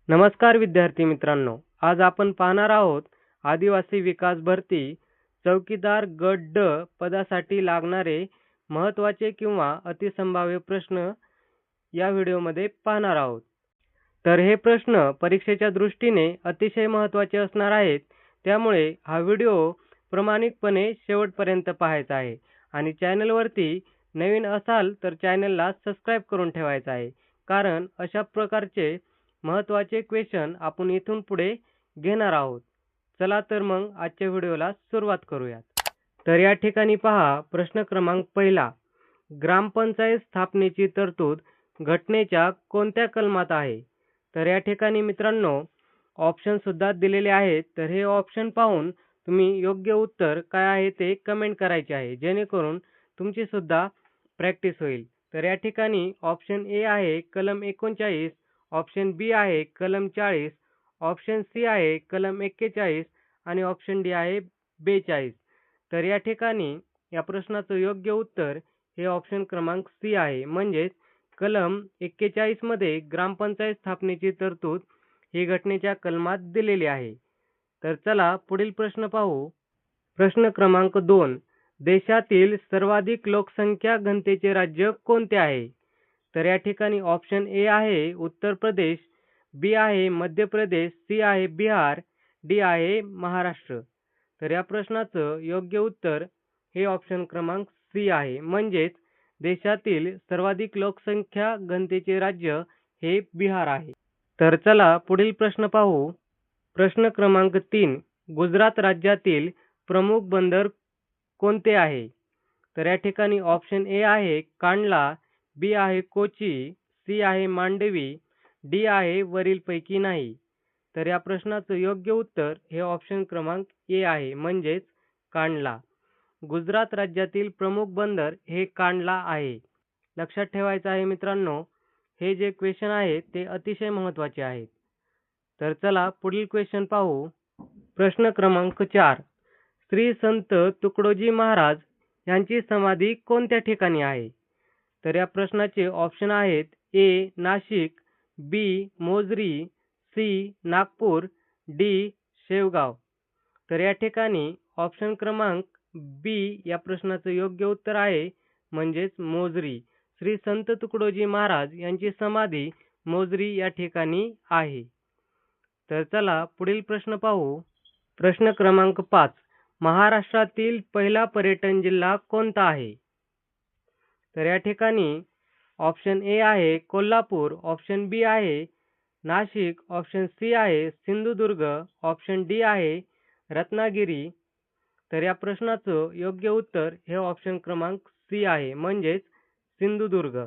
नमस्कार विद्यार्थी मित्रांनो, आज आपण पाहणार आहोत आदिवासी विकास भरती चौकीदार गट ड पदासाठी लागणारे महत्त्वाचे किंवा अतिसंभाव्य प्रश्न या व्हिडिओमध्ये पाहणार आहोत। तर हे प्रश्न परीक्षेच्या दृष्टीने अतिशय महत्त्वाचे असणार आहेत, त्यामुळे हा व्हिडिओ प्रामाणिकपणे शेवटपर्यंत पाहायचा आहे आणि चॅनलवरती नवीन असाल तर चॅनलला सबस्क्राइब करून ठेवायचं आहे, कारण अशा प्रकारचे महत्त्वाचे क्वेश्चन आपण इथून पुढे घेणार आहोत। चला तर मग आजच्या व्हिडिओला सुरुवात करूयात। तर या ठिकाणी पहा प्रश्न क्रमांक पहिला, ग्रामपंचायत स्थापनेची तरतूद घटनेच्या कोणत्या कलमात आहे? तर या ठिकाणी मित्रांनो ऑप्शन सुद्धा दिलेले आहेत, तर हे ऑप्शन पाहून तुम्ही योग्य उत्तर काय आहे ते कमेंट करायचे आहे, जेणेकरून तुमची सुद्धा प्रॅक्टिस होईल। तर या ठिकाणी ऑप्शन ए आहे कलम 39, ऑप्शन बी आहे कलम 40, ऑप्शन सी आहे कलम 41 आणि ऑप्शन डी आहे 42। तर या ठिकाणी या प्रश्नाचं योग्य उत्तर हे ऑप्शन क्रमांक सी आहे, म्हणजेच कलम 41 मध्ये ग्रामपंचायत स्थापनेची तरतूद ही घटनेच्या कलमात दिलेली आहे। तर चला पुढील प्रश्न पाहू। प्रश्न क्रमांक 2, देशातील सर्वाधिक लोकसंख्या घनतेचे राज्य कोणते आहे? तर या ठिकाणी ऑप्शन ए आहे उत्तर प्रदेश, बी आहे मध्य प्रदेश, सी आहे बिहार, डी आहे महाराष्ट्र। तर या प्रश्नाचं योग्य उत्तर हे ऑप्शन क्रमांक सी आहे, म्हणजेच देशातील सर्वाधिक लोकसंख्या घनतेचे राज्य हे बिहार आहे। तर चला पुढील प्रश्न पाहू। प्रश्न क्रमांक 3, गुजरात राज्यातील प्रमुख बंदर कोणते आहे? तर या ठिकाणी ऑप्शन ए आहे कांडला, बी आहे कोची, सी आहे मांडवी, डी आहे वरीलपैकी नाही। तर या प्रश्नाचं योग्य उत्तर हे ऑप्शन क्रमांक ए आहे, म्हणजेच कांडला। गुजरात राज्यातील प्रमुख बंदर हे कांडला आहे। लक्षात ठेवायचं आहे मित्रांनो, हे जे क्वेश्चन आहेत ते अतिशय महत्त्वाचे आहेत। तर चला पुढील क्वेश्चन पाहू। प्रश्न क्रमांक 4, श्री संत तुकडोजी महाराज यांची समाधी कोणत्या ठिकाणी आहे? तर या प्रश्नाचे ऑप्शन आहेत ए नाशिक, बी मोजरी, सी नागपूर, डी शेवगाव। तर या ठिकाणी ऑप्शन क्रमांक बी या प्रश्नाचं योग्य उत्तर आहे, म्हणजेच मोजरी। श्री संत तुकडोजी महाराज यांची समाधी मोजरी या ठिकाणी आहे। तर चला पुढील प्रश्न पाहू। प्रश्न क्रमांक 5, महाराष्ट्रातील पहिला पर्यटन जिल्हा कोणता आहे? तर या ठिकाणी ऑप्शन ए आहे कोल्हापूर, ऑप्शन बी आहे नाशिक, ऑप्शन सी आहे सिंधुदुर्ग, ऑप्शन डी आहे रत्नागिरी। तर या प्रश्नाचं योग्य उत्तर हे ऑप्शन क्रमांक सी आहे, म्हणजेच सिंधुदुर्ग।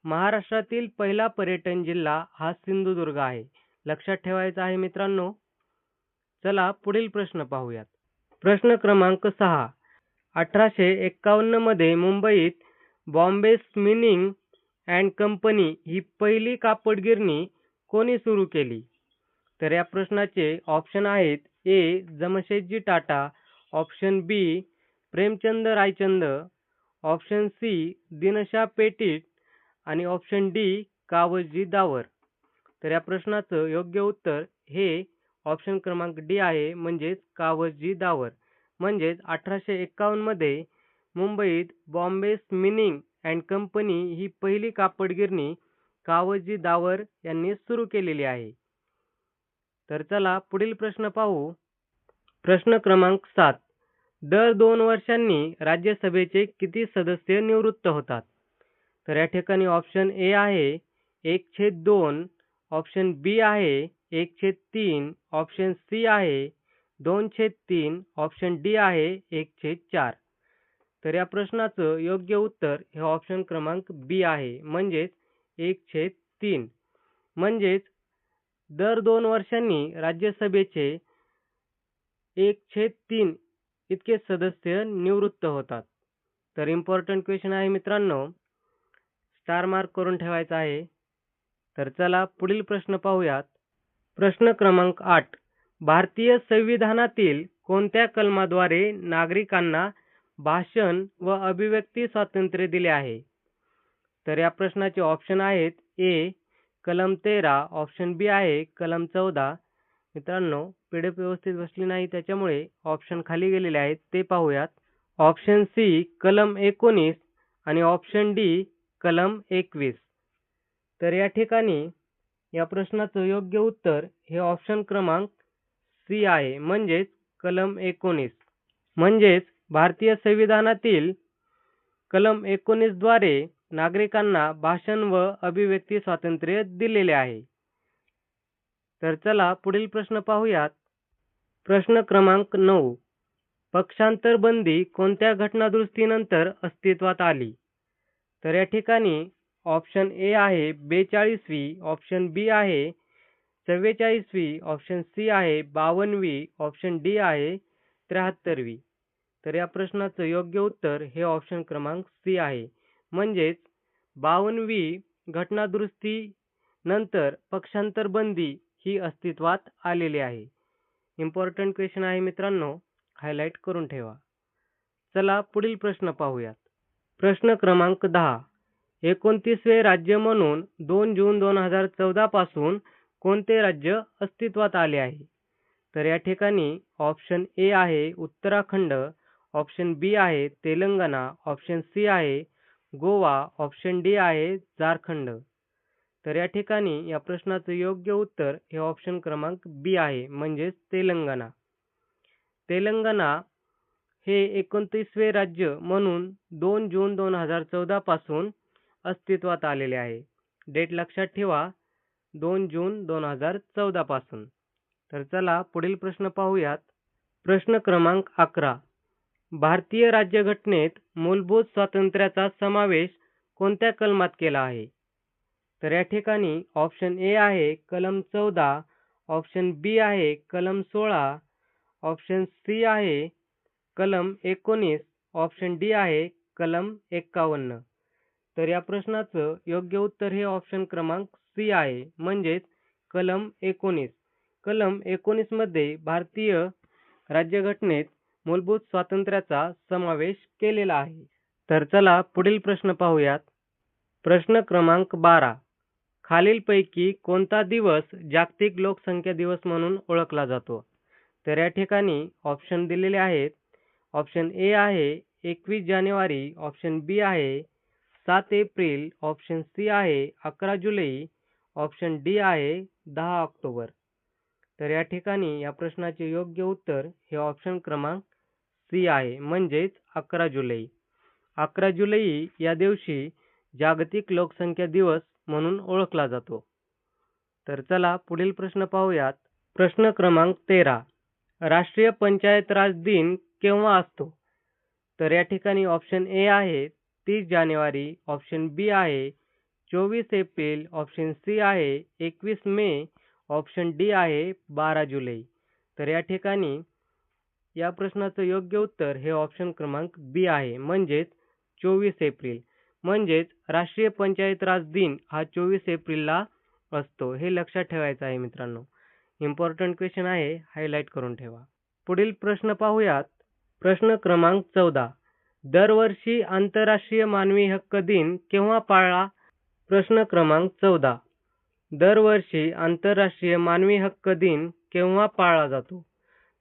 महाराष्ट्रातील पहिला पर्यटन जिल्हा हा सिंधुदुर्ग आहे। लक्षात ठेवायचं आहे मित्रांनो। चला पुढील प्रश्न पाहूयात। प्रश्न क्रमांक 6, 1851 मध्ये मुंबईत बॉम्बे स्पिनिंग अँड कंपनी ही पहिली कापड गिरणी कोणी सुरू केली? तर या प्रश्नाचे ऑप्शन आहेत ए जमशेदजी टाटा, ऑप्शन बी प्रेमचंद रायचंद, ऑप्शन सी दीनशा पेटीट आणि ऑप्शन डी कावसजी दावर। तर या प्रश्नाचं योग्य उत्तर हे ऑप्शन क्रमांक डी आहे, म्हणजेच कावसजी दावर। म्हणजेच 1851 मध्ये मुंबईत बॉम्बे स्पिनिंग अँड कंपनी ही पहिली कापड गिरणी कावसजी दावर यांनी सुरू केलेली आहे। तर चला पुढील प्रश्न पाहू। प्रश्न क्रमांक 7, दर 2 वर्षांनी राज्यसभेचे किती सदस्य निवृत्त होतात? तर या ठिकाणी ऑप्शन ए आहे 1/2, ऑप्शन बी आहे 1/3, ऑप्शन सी आहे 2/3, ऑप्शन डी आहे 1/4। तर या प्रश्नाचं योग्य उत्तर हे ऑप्शन क्रमांक बी आहे, म्हणजेच 1/3। म्हणजेच दर 2 वर्षांनी राज्यसभेचे 1/3 इतके सदस्य निवृत्त होतात। तर इम्पॉर्टंट क्वेश्चन आहे मित्रांनो, स्टार मार्क करून ठेवायचा आहे। तर चला पुढील प्रश्न पाहूयात। प्रश्न क्रमांक 8, भारतीय संविधानातील कोणत्या कलमाद्वारे नागरिकांना भाषण व अभिव्यक्ती स्वातंत्र्य दिले आहे? तर या प्रश्नाचे ऑप्शन आहेत ए कलम 13, ऑप्शन बी आहे कलम 14. मित्रांनो, PDF व्यवस्थित बसली नाही त्याच्यामुळे ऑप्शन खाली गेलेले आहेत ते पाहूयात. ऑप्शन सी कलम 19 आणि ऑप्शन डी कलम 21. तर या ठिकाणी या प्रश्नाचं योग्य उत्तर हे ऑप्शन क्रमांक सी आहे, म्हणजेच कलम 19. म्हणजेच भारतीय संविधानातील कलम 19 द्वारे नागरिकांना भाषण व अभिव्यक्ती स्वातंत्र्य दिलेले आहे. तर चला पुढील प्रश्न पाहूयात. प्रश्न क्रमांक 9. पक्षांतर बंदी कोणत्या घटनादुरुस्तीनंतर अस्तित्वात आली? तर या ठिकाणी ऑप्शन ए आहे 42वी, ऑप्शन बी आहे 44वी, ऑप्शन सी आहे 52वी, ऑप्शन डी आहे 73वी. तर या प्रश्नाचं योग्य उत्तर हे ऑप्शन क्रमांक सी आहे, म्हणजेच 52वी घटनादुरुस्ती नंतर पक्षांतर बंदी ही अस्तित्वात आलेली आहे. इम्पॉर्टंट क्वेश्चन आहे मित्रांनो, हायलाईट करून ठेवा. चला पुढील प्रश्न पाहूयात. प्रश्न क्रमांक 10. 29वे राज्य म्हणून 2 जून 2014 पासून कोणते राज्य अस्तित्वात आले आहे? तर या ठिकाणी ऑप्शन ए आहे उत्तराखंड, ऑप्शन बी आहे तेलंगणा, ऑप्शन सी आहे गोवा, ऑप्शन डी आहे झारखंड. तर या ठिकाणी या प्रश्नाचं योग्य उत्तर हे ऑप्शन क्रमांक बी आहे, म्हणजेच तेलंगणा. तेलंगणा हे 29वे राज्य म्हणून 2 जून 2014 पासून अस्तित्वात आलेले आहे. डेट लक्षात ठेवा, 2 जून 2014 पासून. तर चला पुढील प्रश्न पाहूयात. प्रश्न क्रमांक 11. भारतीय राज्यघटनेत मूलभूत स्वातंत्र्याचा समावेश कोणत्या कलमात केला आहे? तर या ठिकाणी ऑप्शन ए आहे कलम 14, ऑप्शन बी आहे कलम 16, ऑप्शन सी आहे कलम 19, ऑप्शन डी आहे कलम 51. तर या प्रश्नाचं योग्य उत्तर हे ऑप्शन क्रमांक सी आहे, म्हणजेच कलम 19. कलम 19 मध्ये भारतीय राज्यघटनेत मूलभूत स्वातंत्र्याचा समावेश केलेला आहे. तर चला पुढील प्रश्न पाहूयात. प्रश्न क्रमांक 12. खालीलपैकी कोणता दिवस जागतिक लोकसंख्या दिवस म्हणून ओळखला जातो? तर या ठिकाणी ऑप्शन दिलेले आहेत. ऑप्शन ए आहे 21 जानेवारी, ऑप्शन बी आहे 7 एप्रिल, ऑप्शन सी आहे 11 जुलै, ऑप्शन डी आहे 10 ऑक्टोबर. तर या ठिकाणी या प्रश्नाचे योग्य उत्तर हे ऑप्शन क्रमांक सी आहे, म्हणजेच 11 जुलै. 11 जुलै या दिवशी जागतिक लोकसंख्या दिवस म्हणून ओळखला जातो. तर चला पुढील प्रश्न पाहूयात. प्रश्न क्रमांक 13. राष्ट्रीय पंचायत राज दिन केव्हा असतो? तर या ठिकाणी ऑप्शन ए आहे 30 जानेवारी, ऑप्शन बी आहे 24 एप्रिल, ऑप्शन सी आहे 21 मे, ऑप्शन डी आहे 12 जुलै. तर या ठिकाणी या प्रश्नाचं योग्य उत्तर हे ऑप्शन क्रमांक बी आहे, म्हणजेच 24 एप्रिल. म्हणजेच राष्ट्रीय पंचायत राज दिन हा 24 एप्रिलला असतो, हे लक्षात ठेवायचं आहे मित्रांनो. इम्पॉर्टंट क्वेश्चन आहे, हायलाईट करून ठेवा. पुढील प्रश्न पाहूयात. प्रश्न क्रमांक 14. दरवर्षी आंतरराष्ट्रीय मानवी हक्क दिन केव्हा पाळला? प्रश्न क्रमांक 14. दरवर्षी आंतरराष्ट्रीय मानवी हक्क दिन केव्हा पाळला जातो?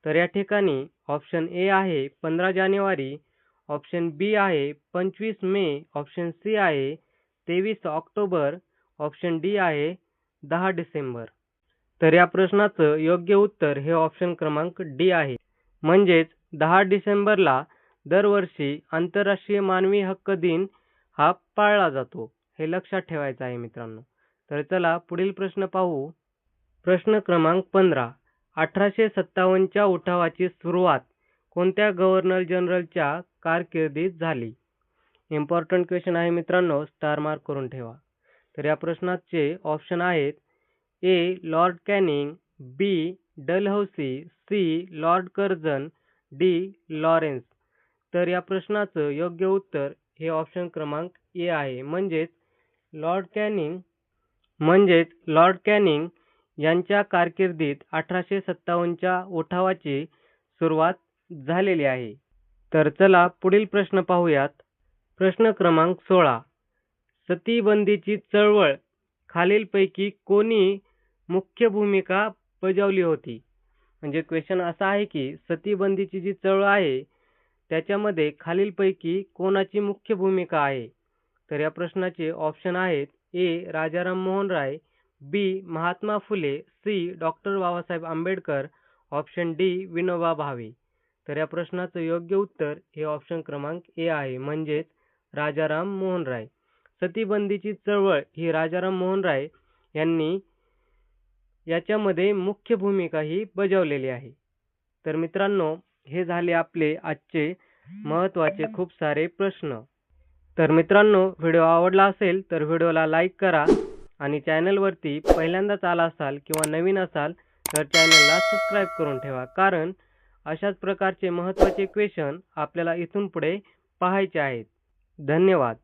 तर या ठिकाणी ऑप्शन ए आहे 15 जानेवारी, ऑप्शन बी आहे 25 मे, ऑप्शन सी आहे 23 ऑक्टोबर, ऑप्शन डी आहे 10 डिसेंबर. तर या प्रश्नाचं योग्य उत्तर हे ऑप्शन क्रमांक डी आहे, म्हणजेच 10 डिसेंबरला दरवर्षी आंतरराष्ट्रीय मानवी हक्क दिन हा पाळला जातो, हे लक्षात ठेवायचं आहे मित्रांनो. तर चला पुढील प्रश्न पाहू. प्रश्न क्रमांक 15. 1857च्या उठावाची सुरुवात कोणत्या गव्हर्नर जनरलच्या कारकिर्दीत झाली? इम्पॉर्टंट क्वेश्चन आहे मित्रांनो, स्टार मार्क करून ठेवा. तर या प्रश्नाचे ऑप्शन आहेत A Lord Canning, B Dalhousie, C Lord Curzon, D Lawrence. तर या प्रश्नाचं योग्य उत्तर हे ऑप्शन क्रमांक ए आहे, म्हणजेच लॉर्ड कॅनिंग यांच्या कारकिर्दीत 1857च्या उठावाची सुरुवात झालेली आहे. तर चला पुढील प्रश्न पाहूयात. प्रश्न क्रमांक 16. सतीबंदीची चळवळ खालीलपैकी कोणी मुख्य भूमिका बजावली होती? म्हणजे क्वेश्चन असा आहे की सतीबंदीची जी चळवळ आहे त्याच्यामध्ये खालीलपैकी कोणाची मुख्य भूमिका आहे? तर या प्रश्नाचे ऑप्शन आहेत A. Rajaram Mohan Roy, B. Mahatma Phule, C. Doctor Babasaheb Ambedkar, option D. Vinoba Bhave. तर या प्रश्नाचं योग्य उत्तर हे ऑप्शन क्रमांक ए आहे, म्हणजेच राजाराम मोहन राय. सतीबंदीची चळवळ ही राजाराम मोहन राय यांनी याच्यामध्ये मुख्य भूमिका ही बजावलेली आहे. तर मित्रांनो, हे झाले आपले आजचे महत्त्वाचे खूप सारे प्रश्न. तर मित्रांनो, व्हिडिओ आवडला असेल तर व्हिडिओला लाईक करा आणि चॅनलवरती पहिल्यांदाच आला असाल किंवा नवीन असाल तर चॅनलला सबस्क्राईब करून ठेवा, कारण अशाच प्रकारचे महत्त्वाचे क्वेश्चन आपल्याला इथून पुढे पाहायचे आहेत. धन्यवाद.